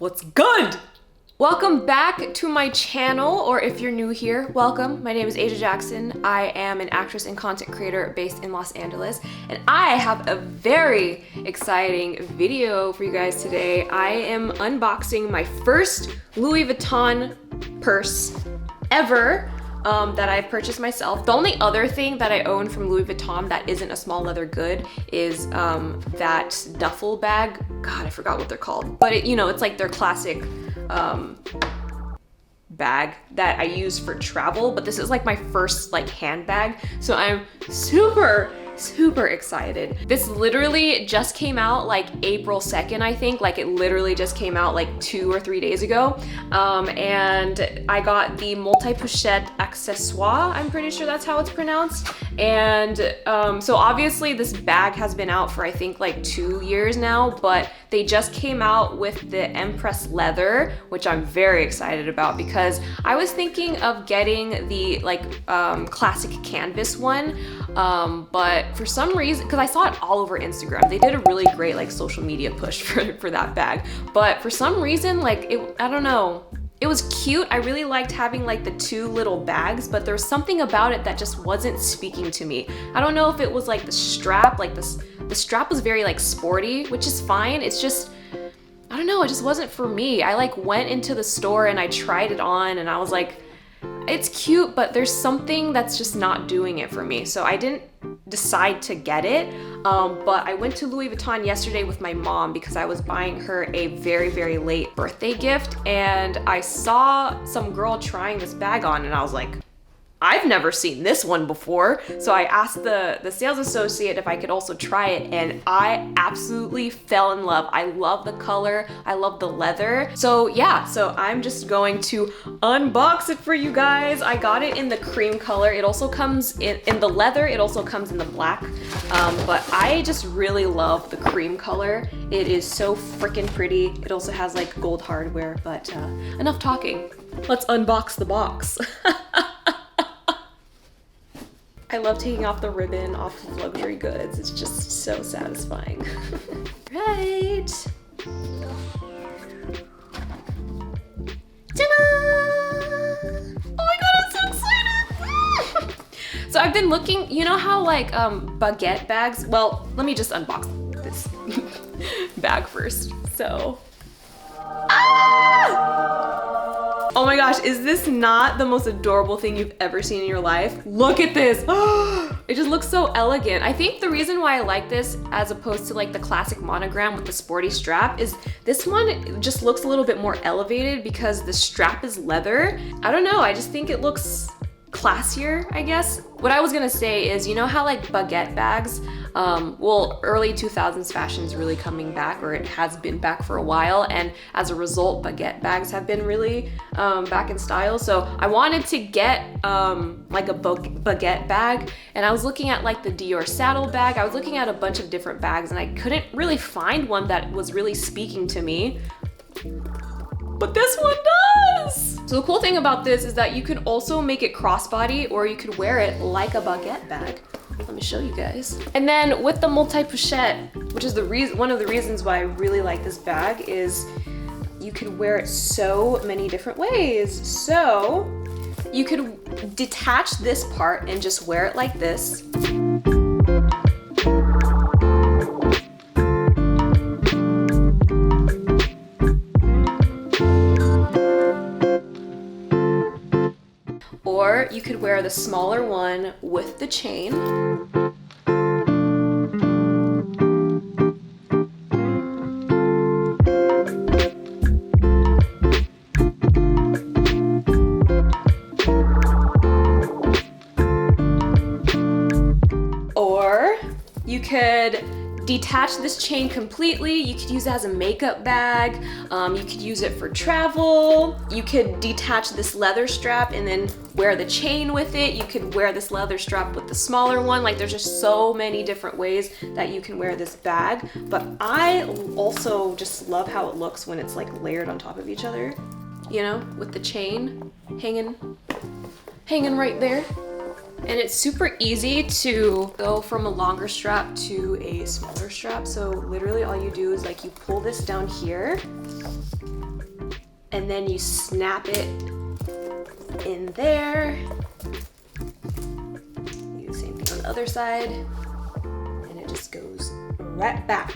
What's good? Welcome back to my channel, or if you're new here, welcome. My name is Asia Jackson. I am an actress and content creator based in Los Angeles, and I have a very exciting video for you guys today. I am unboxing my first Louis Vuitton purse ever. That I've purchased myself. The only other thing that I own from Louis Vuitton that isn't a small leather good is that duffel bag. God, I forgot what they're called. But it's like their classic bag that I use for travel. But this is like my first like handbag. So I'm super excited. This literally just came out like April 2nd, I think. Like it literally just came out like 2 or 3 days ago. And I got the multi-pochette Accessoire. I'm pretty sure that's how it's pronounced. And so obviously this bag has been out for I think like 2 years now, but they just came out with the Empreinte leather, which I'm very excited about because I was thinking of getting the like classic canvas one, but for some reason, because I saw it all over Instagram, they did a really great like social media push for that bag, but for some reason, like I don't know, it was cute. I really liked having like the two little bags, but there was something about it that just wasn't speaking to me. I don't know if it was like the strap, like the strap was very like sporty, which is fine. It's just, I don't know, it just wasn't for me. I like went into the store and I tried it on and I was like, it's cute, but there's something that's just not doing it for me. So I didn't decide to get it, but I went to Louis Vuitton yesterday with my mom because I was buying her a very late birthday gift, and I saw some girl trying this bag on and I was like, I've never seen this one before. So I asked the sales associate if I could also try it, and I absolutely fell in love. I love the color, I love the leather. So yeah, so I'm just going to unbox it for you guys. I got it in the cream color. It also comes in the leather, it also comes in the black, but I just really love the cream color. It is so freaking pretty. It also has like gold hardware, but enough talking. Let's unbox the box. I love taking off the ribbon off of luxury goods. It's just so satisfying. Right. Ta-da! Oh my god, I'm so excited! So I've been looking, you know how like baguette bags, well, let me just unbox this bag first. So, oh my gosh, is this not the most adorable thing you've ever seen in your life? Look at this. It just looks so elegant. I think the reason why I like this as opposed to like the classic monogram with the sporty strap is this one just looks a little bit more elevated because the strap is leather. I don't know, I just think it looks classier, I guess. What I was gonna say is, you know how like baguette bags, well, early 2000s fashion is really coming back, or it has been back for a while, and as a result, baguette bags have been really back in style. So I wanted to get like a baguette bag, and I was looking at like the Dior saddle bag. I was looking at a bunch of different bags, and I couldn't really find one that was really speaking to me. But this one does! So the cool thing about this is that you can also make it crossbody, or you could wear it like a baguette bag. Let me show you guys. And then with the multi-pochette, which is one of the reasons why I really like this bag, is you could wear it so many different ways. So you could detach this part and just wear it like this. Or you could wear the smaller one with the chain. Or you could detach this chain completely. You could use it as a makeup bag. You could use it for travel. You could detach this leather strap and then wear the chain with it. You could wear this leather strap with the smaller one. Like there's just so many different ways that you can wear this bag. But I also just love how it looks when it's like layered on top of each other, you know, with the chain hanging right there. And it's super easy to go from a longer strap to a smaller strap. So literally all you do is like you pull this down here and then you snap it in there. Do the same thing on the other side, and it just goes right back.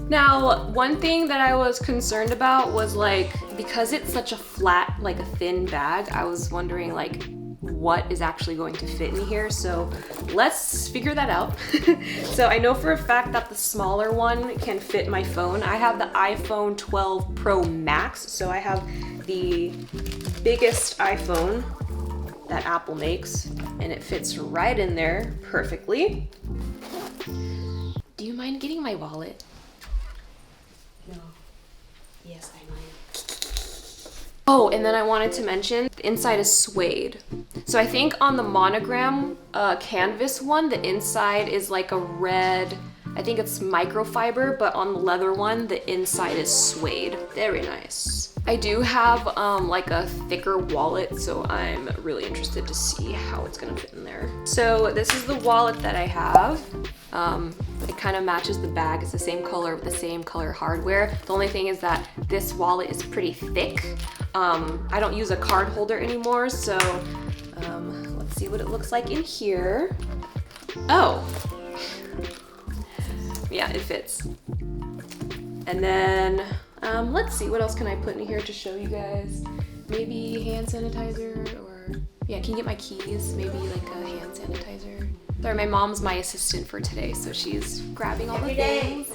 Now, one thing that I was concerned about was like, because it's such a flat, like a thin bag, I was wondering like what is actually going to fit in here. So let's figure that out. So I know for a fact that the smaller one can fit my phone. I have the iPhone 12 Pro Max, so I have the biggest iPhone that Apple makes, and it fits right in there perfectly. Do you mind getting my wallet? No. Yes, I mind. Oh, and then I wanted to mention, the inside is suede. So I think on the monogram canvas one, the inside is like a red, I think it's microfiber, but on the leather one, the inside is suede. Very nice. I do have like a thicker wallet, so I'm really interested to see how it's gonna fit in there. So this is the wallet that I have. It kind of matches the bag. It's the same color with the same color hardware. The only thing is that this wallet is pretty thick. I don't use a card holder anymore, so let's see what it looks like in here. Oh, yeah, it fits. And then let's see, what else can I put in here to show you guys? Maybe hand sanitizer, or yeah, can you get my keys? Maybe like a hand sanitizer. Sorry, my mom's my assistant for today, so she's grabbing all the things.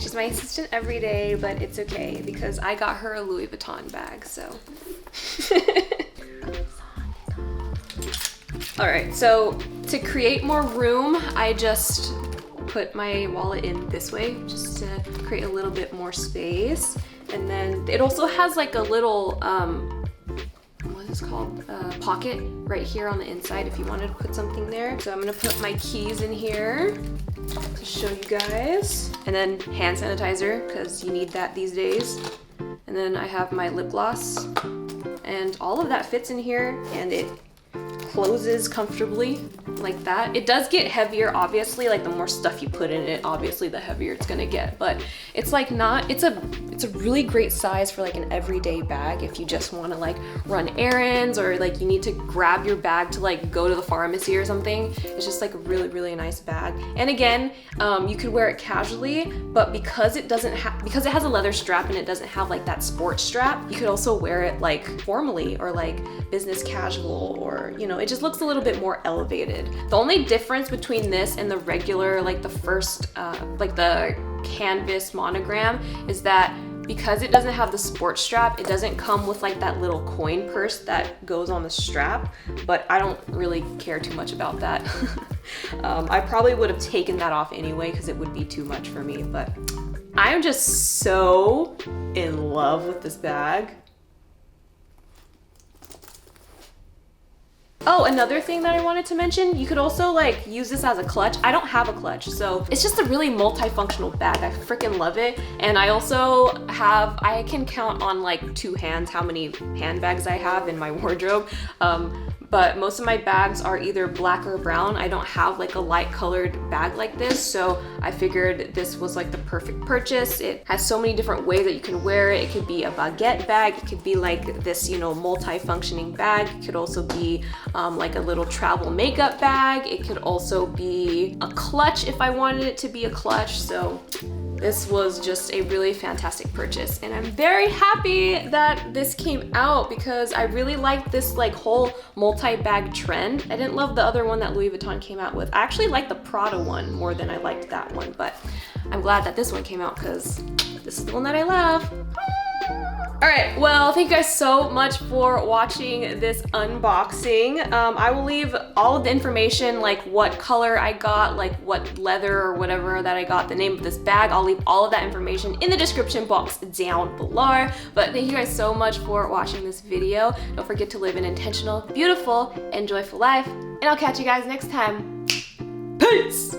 She's my assistant every day, but it's okay because I got her a Louis Vuitton bag, so. All right, so to create more room, I just put my wallet in this way just to create a little bit more space. And then it also has like a little, what is it called? Pocket right here on the inside if you wanted to put something there. So I'm gonna put my keys in here to show you guys. And then hand sanitizer, because you need that these days. And then I have my lip gloss. And all of that fits in here, and it closes comfortably like that. It does get heavier, obviously, like the more stuff you put in it, obviously the heavier it's gonna get, but it's like not, it's a really great size for like an everyday bag if you just want to like run errands, or like you need to grab your bag to like go to the pharmacy or something. It's just like a really nice bag. And again, you could wear it casually, but because it has a leather strap and it doesn't have like that sports strap, you could also wear it like formally or like business casual, or you know, it just looks a little bit more elevated. The only difference between this and the regular, like the first, like the canvas monogram, is that because it doesn't have the sports strap, it doesn't come with like that little coin purse that goes on the strap, but I don't really care too much about that. I probably would have taken that off anyway because it would be too much for me, but I'm just so in love with this bag. Oh, another thing that I wanted to mention, you could also like use this as a clutch. I don't have a clutch, so it's just a really multifunctional bag. I freaking love it. And I also have, I can count on like 2 hands how many handbags I have in my wardrobe. But most of my bags are either black or brown. I don't have like a light colored bag like this, so I figured this was like the perfect purchase. It has so many different ways that you can wear it. It could be a baguette bag. It could be like this, you know, multi-functioning bag. It could also be like a little travel makeup bag. It could also be a clutch if I wanted it to be a clutch. So this was just a really fantastic purchase, and I'm very happy that this came out because I really liked this like whole multi-bag trend. I didn't love the other one that Louis Vuitton came out with. I actually liked the Prada one more than I liked that one, but I'm glad that this one came out because this is the one that I love. All right, well, thank you guys so much for watching this unboxing. I will leave all of the information, like what color I got, like what leather or whatever that I got, the name of this bag. I'll leave all of that information in the description box down below. But thank you guys so much for watching this video. Don't forget to live an intentional, beautiful, and joyful life. And I'll catch you guys next time. Peace!